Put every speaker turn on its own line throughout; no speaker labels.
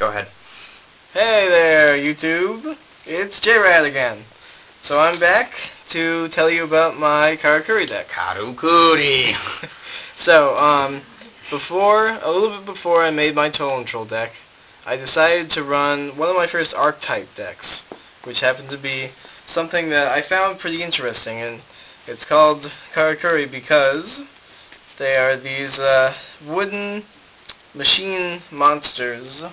Go ahead.
Hey there, YouTube. It's J-Rad again. So I'm back to tell you about my Karakuri deck.
Karakuri.
So, a little bit before I made my Totem Troll deck, I decided to run one of my first archetype decks, which happened to be something that I found pretty interesting, and it's called Karakuri because they are these wooden machine monsters,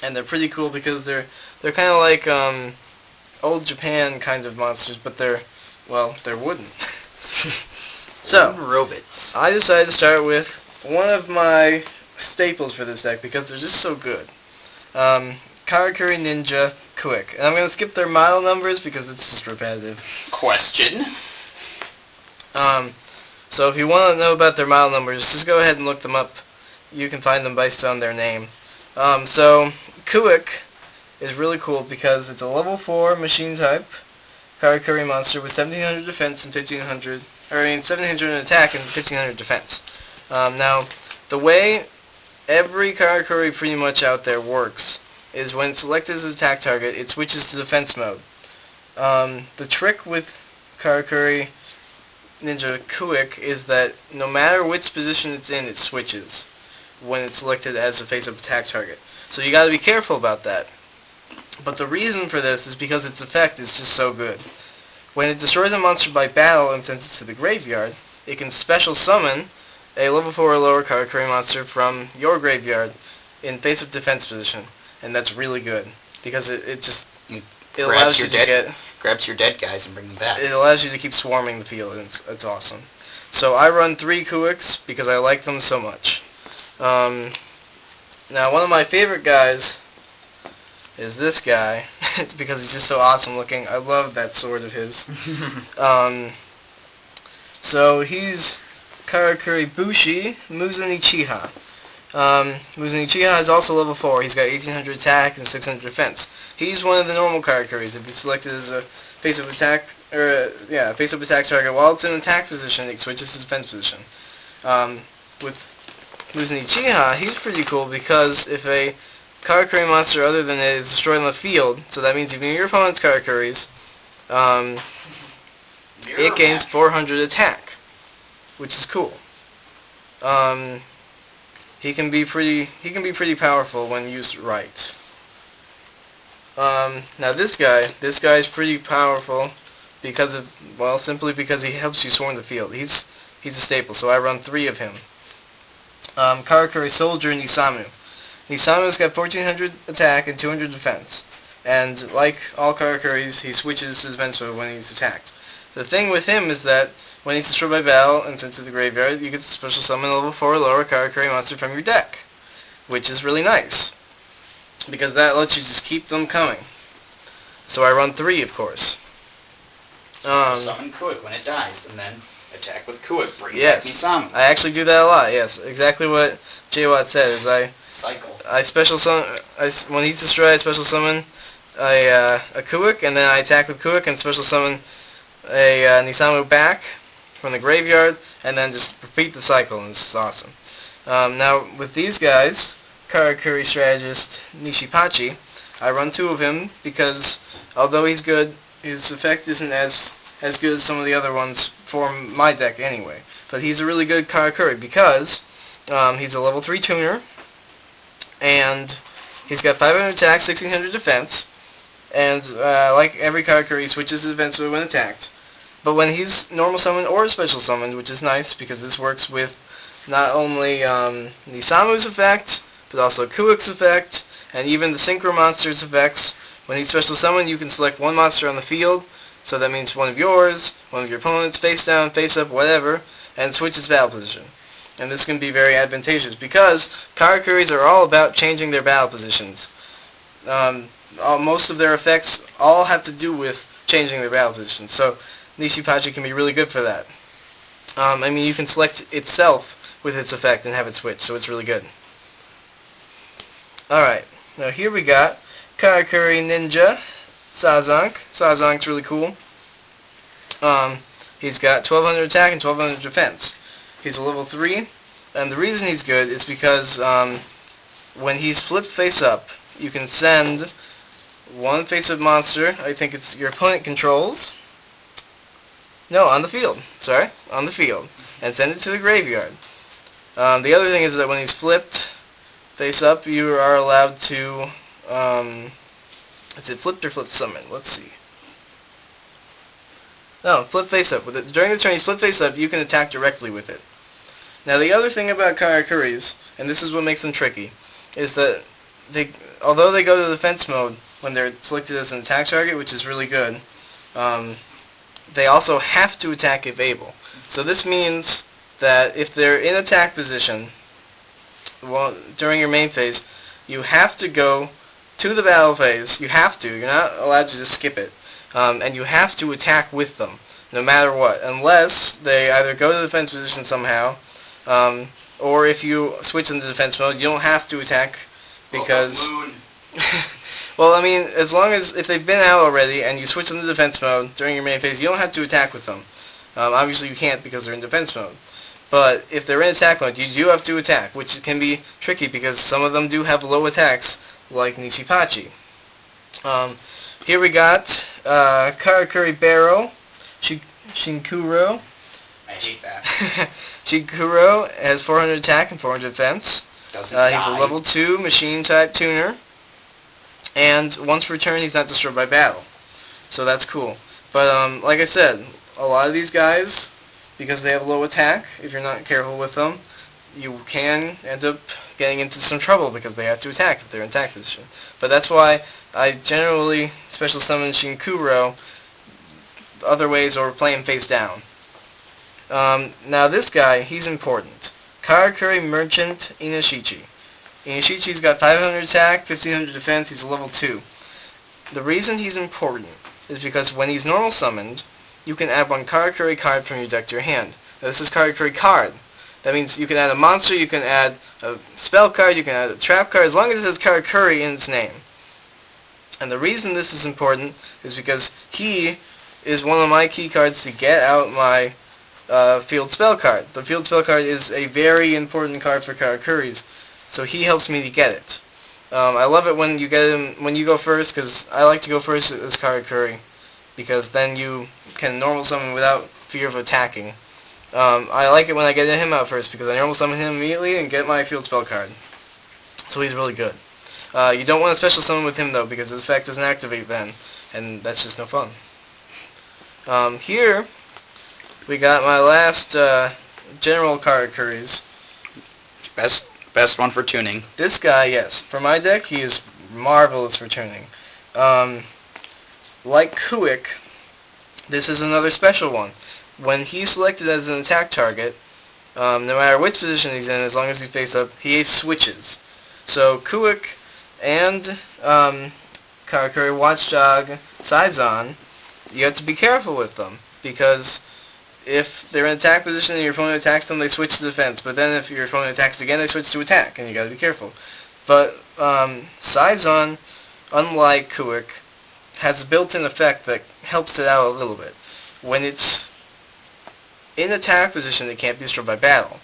and they're pretty cool because they're kind of like old Japan kind of monsters, but they're wooden. So
robots.
I decided to start with one of my staples for this deck because they're just so good. Karakuri Ninja Quick, and I'm gonna skip their model numbers because it's just repetitive.
Question.
So if you want to know about their model numbers, just go ahead and look them up. You can find them based on their name. So Kuik is really cool because it's a level 4 machine type Karakuri monster with 1700 defense and 700 attack and 1500 defense. Now, the way every Karakuri pretty much out there works is when it's selected as an attack target, it switches to defense mode. The trick with Karakuri Ninja Kuik is that no matter which position it's in, it switches when it's selected as a face-up attack target. So you gotta be careful about that. But the reason for this is because its effect is just so good. When it destroys a monster by battle and sends it to the graveyard, it can special summon a level 4 or lower Karakuri monster from your graveyard in face-up defense position. And that's really good because it allows you to get...
Grabs your dead guys and bring them back.
It allows you to keep swarming the field, and it's awesome. So I run 3 Kuiks because I like them so much. Now, one of my favorite guys is this guy. It's because he's just so awesome looking. I love that sword of his. So he's Karakuri Bushi Muzunichiha. Muzunichiha is also level 4. He's got 1800 attack and 600 defense. He's one of the normal Karakuris. If he's selected as a face-up attack, face-up attack target while it's in attack position, it switches to defense position. With Muzunichiha, he's pretty cool because if a Karakuri monster other than it is destroyed on the field, so that means even your opponent's Karakuris, it gains 400 attack, which is cool. He can be pretty powerful when used right. Now this guy's pretty powerful simply because he helps you swarm the field. He's a staple, so I run 3 of him. Karakuri Soldier Nisamu. Nisamu's got 1400 attack and 200 defense. And like all Karakuris, he switches his defense mode when he's attacked. The thing with him is that when he's destroyed by battle and sent to the graveyard, you get to special summon a level 4 or lower Karakuri monster from your deck, which is really nice, because that lets you just keep them coming. So I run 3, of course.
Summon Kuik when it dies, and then attack with Kuik. Bring
yes,
back Nisamu.
I actually do that a lot. Yes, exactly what J-Watt said. Is I special summon when he's destroyed. I special summon a Kuik, and then I attack with Kuik and special summon a Nisamu back from the graveyard, and then just repeat the cycle, and it's awesome. Now with these guys, Karakuri strategist Nishipachi, I run 2 of him because although he's good, his effect isn't as good as some of the other ones for my deck anyway. But he's a really good Karakuri because he's a level 3 tuner, and he's got 500 attack, 1600 defense, and like every Karakuri, he switches his defense when attacked. But when he's normal summoned or special summoned, which is nice because this works with not only Nisamu's effect, but also Kuik's effect, and even the Synchro monster's effects. When he's special summoned, you can select one monster on the field, so that means one of yours, one of your opponents, face down, face up, whatever, and switch its battle position. And this can be very advantageous because Karakuris are all about changing their battle positions. Most of their effects all have to do with changing their battle positions, so Nishipachi can be really good for that. You can select itself with its effect and have it switch, so it's really good. Alright, now here we got Karakuri Ninja Sazank. Sazank's really cool. He's got 1200 attack and 1200 defense. He's a level 3, and the reason he's good is because when he's flipped face up, you can send one face-up monster, I think it's your opponent controls. No, on the field. Sorry, on the field. And send it to the graveyard. The other thing is that when he's flipped face up, you are allowed to, is it flipped or flipped summon? Let's see. No, flip face up. During the turn he's flipped face up, you can attack directly with it. Now the other thing about Karakuris, and this is what makes them tricky, is that although they go to defense mode when they're selected as an attack target, which is really good, they also have to attack if able. So this means that if they're in attack position during your main phase, you have to go to the battle phase. You have to. You're not allowed to just skip it. And you have to attack with them, no matter what, unless they either go to defense position somehow, or if you switch into defense mode, you don't have to attack because... Well, I mean, as long as if they've been out already and you switch into defense mode during your main phase, you don't have to attack with them. Obviously, you can't because they're in defense mode. But if they're in attack mode, you do have to attack, which can be tricky because some of them do have low attacks, like Nishipachi. Here we got Karakuri Barrow, Shinkuro.
I hate that.
Shinkuro has 400 attack and 400 defense. He's a level 2 machine type tuner. And once per turn, he's not destroyed by battle. So that's cool. But like I said, a lot of these guys, because they have low attack, if you're not careful with them, you can end up getting into some trouble because they have to attack if they're in attack position. But that's why I generally special summon Shinkuro other ways or play him face down. Now this guy, he's important. Karakuri Merchant Inoshichi. Inoshichi's got 500 attack, 1500 defense, he's a level 2. The reason he's important is because when he's normal summoned, you can add one Karakuri card from your deck to your hand. Now this is Karakuri card. That means you can add a monster, you can add a spell card, you can add a trap card, as long as it has Karakuri in its name. And the reason this is important is because he is one of my key cards to get out my field spell card. The field spell card is a very important card for Karakuris, so he helps me to get it. I love it when you get him when you go first, because I like to go first as Karakuri, because then you can normal summon without fear of attacking. I like it when I get him out first, because I normal summon him immediately and get my field spell card. So he's really good. You don't want to special summon with him though, because his effect doesn't activate then, and that's just no fun. Here we got my last general Karakuris.
Best one for tuning.
This guy, yes. For my deck, he is marvelous for tuning. Like Kuik, this is another special one. When he's selected as an attack target, no matter which position he's in, as long as he's face up, he switches. So Kuik and Karakuri Watchdog Saizan, you have to be careful with them, because if they're in attack position and your opponent attacks them, they switch to defense. But then if your opponent attacks again, they switch to attack, and you gotta be careful. But Saizan, unlike Kuik, has a built-in effect that helps it out a little bit. When it's in attack position, it can't be destroyed by battle.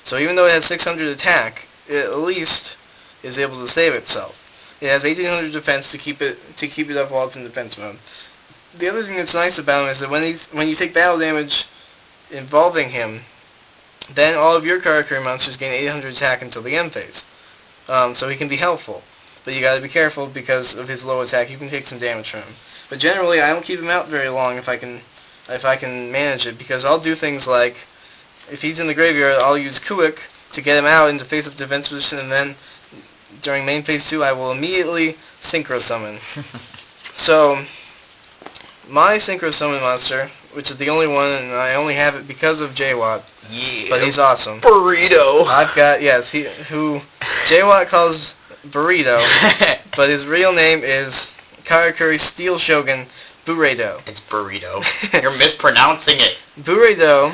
So even though it has 600 attack, it at least is able to save itself. It has 1800 defense to keep it up while it's in defense mode. The other thing that's nice about him is that when you take battle damage involving him, then all of your Karakuri monsters gain 800 attack until the end phase. So he can be helpful. But you gotta be careful because of his low attack. You can take some damage from him. But generally, I don't keep him out very long if I can manage it, because I'll do things like, if he's in the graveyard, I'll use Kuik to get him out into face-up defense position, and then during main phase 2, I will immediately Synchro Summon. So, my Synchro Summon monster, which is the only one, and I only have it because of J-Watt.
Yeah.
But he's awesome.
Burrito.
I've got, yes, who J-Watt calls Burrito, but his real name is Karakuri Steel Shogun Burrito.
It's Burrito. You're mispronouncing it.
Burrito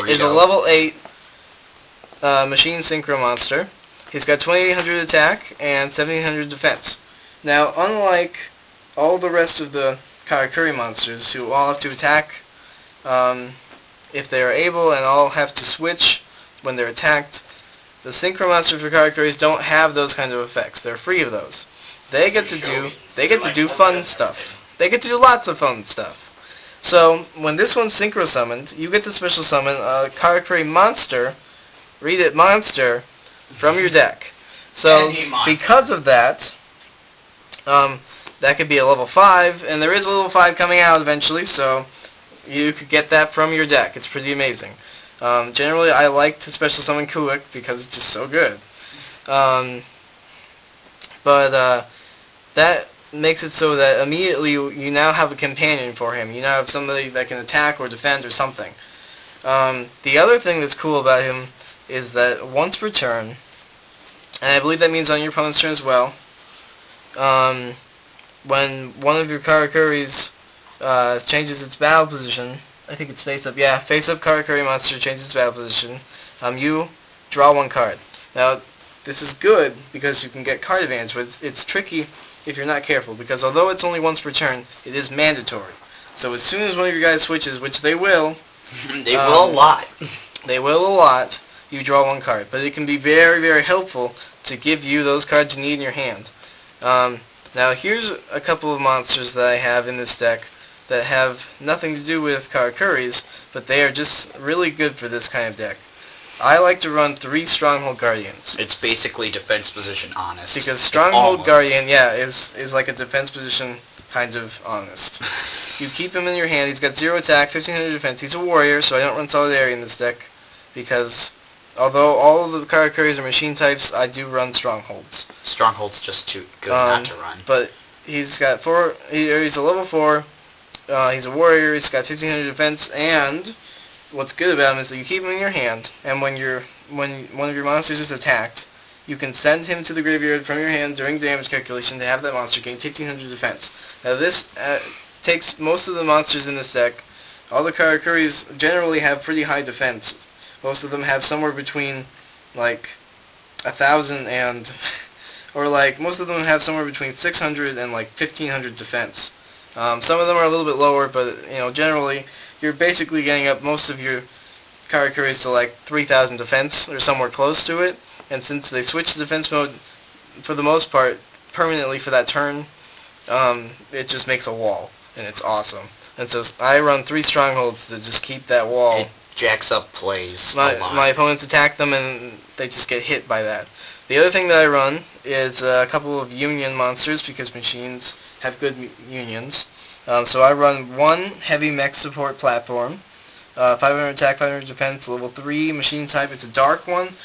is a level 8 machine synchro monster. He's got 2800 attack and 1700 defense. Now, unlike all the rest of the Karakuri monsters, who all have to attack if they are able, and all have to switch when they're attacked, The synchro monsters for Karakuris don't have those kinds of effects. They're free of those. They get to do fun stuff. They get to do lots of fun stuff. So when this one's synchro summoned, you get to special summon a Karakuri monster. Read it, monster, from your deck. So because of that, that could be a level 5, and there is a level 5 coming out eventually, so you could get that from your deck. It's pretty amazing. Generally, I like to special summon Kulik because it's just so good. But that makes it so that immediately you now have a companion for him. You now have somebody that can attack or defend or something. The other thing that's cool about him is that once per turn, and I believe that means on your opponent's turn as well, when one of your Karakuris changes its battle position, I think it's face up. Yeah, face up Karakuri monster changes its battle position. You draw 1 card. Now, this is good because you can get card advantage, but it's tricky if you're not careful, because although it's only once per turn, it is mandatory. So as soon as one of your guys switches, which they will,
they will a lot.
They will a lot. You draw 1 card, but it can be very, very helpful to give you those cards you need in your hand. Now here's a couple of monsters that I have in this deck that have nothing to do with Karakuris, but they are just really good for this kind of deck. I like to run 3 Stronghold Guardians.
It's basically defense position honest.
Because Stronghold Guardian, yeah, is like a defense position kind of honest. You keep him in your hand. He's got 0 attack, 1500 defense. He's a warrior, so I don't run Solidarity in this deck, because although all of the Karakuris are machine types, I do run Strongholds.
Stronghold's just too good not to run.
But he's got 4. He's a level 4. He's a warrior. He's got 1500 defense, and what's good about him is that you keep him in your hand, and when one of your monsters is attacked, you can send him to the graveyard from your hand during damage calculation to have that monster gain 1500 defense. Now this takes most of the monsters in this deck. All the Karakuris generally have pretty high defense. Most of them have somewhere between like 1,000 and, or like most of them have somewhere between 600 and like 1,500 defense. Some of them are a little bit lower, but generally you're basically getting up most of your Karakuris to like 3,000 defense or somewhere close to it. And since they switch to defense mode for the most part permanently for that turn, it just makes a wall, and it's awesome. And so I run 3 Strongholds to just keep that wall.
It jacks up plays.
My opponents attack them, and they just get hit by that. The other thing that I run is a couple of union monsters, because machines have good unions. So I run 1 heavy mech support platform, 500 attack, 500 defense, level 3 machine type. It's a dark one.